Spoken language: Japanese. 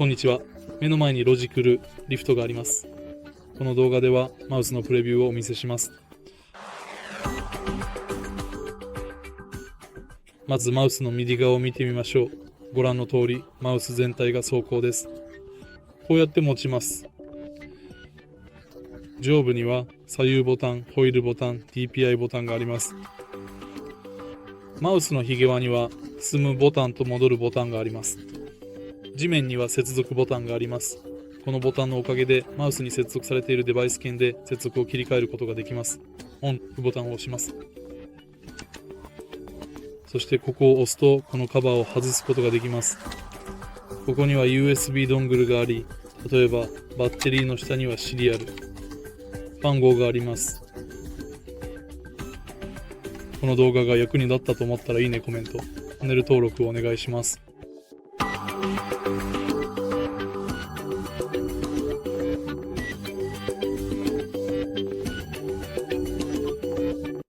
こんにちは。目の前にロジクルリフトがあります。この動画ではマウスのプレビューをお見せします。まずマウスの右側を見てみましょう。ご覧の通りマウス全体が走行です。こうやって持ちます。上部には左右ボタン、ホイールボタン、DPI ボタンがあります。マウスのひげ輪には進むボタンと戻るボタンがあります。地面には接続ボタンがあります。このボタンのおかげでマウスに接続されているデバイス鍵で接続を切り替えることができます。オンボタンを押します。そしてここを押すとこのカバーを外すことができます。ここには USB ドングルがあり、例えばバッテリーの下にはシリアル、番号があります。この動画が役に立ったと思ったらいいね、コメント、チャンネル登録をお願いします。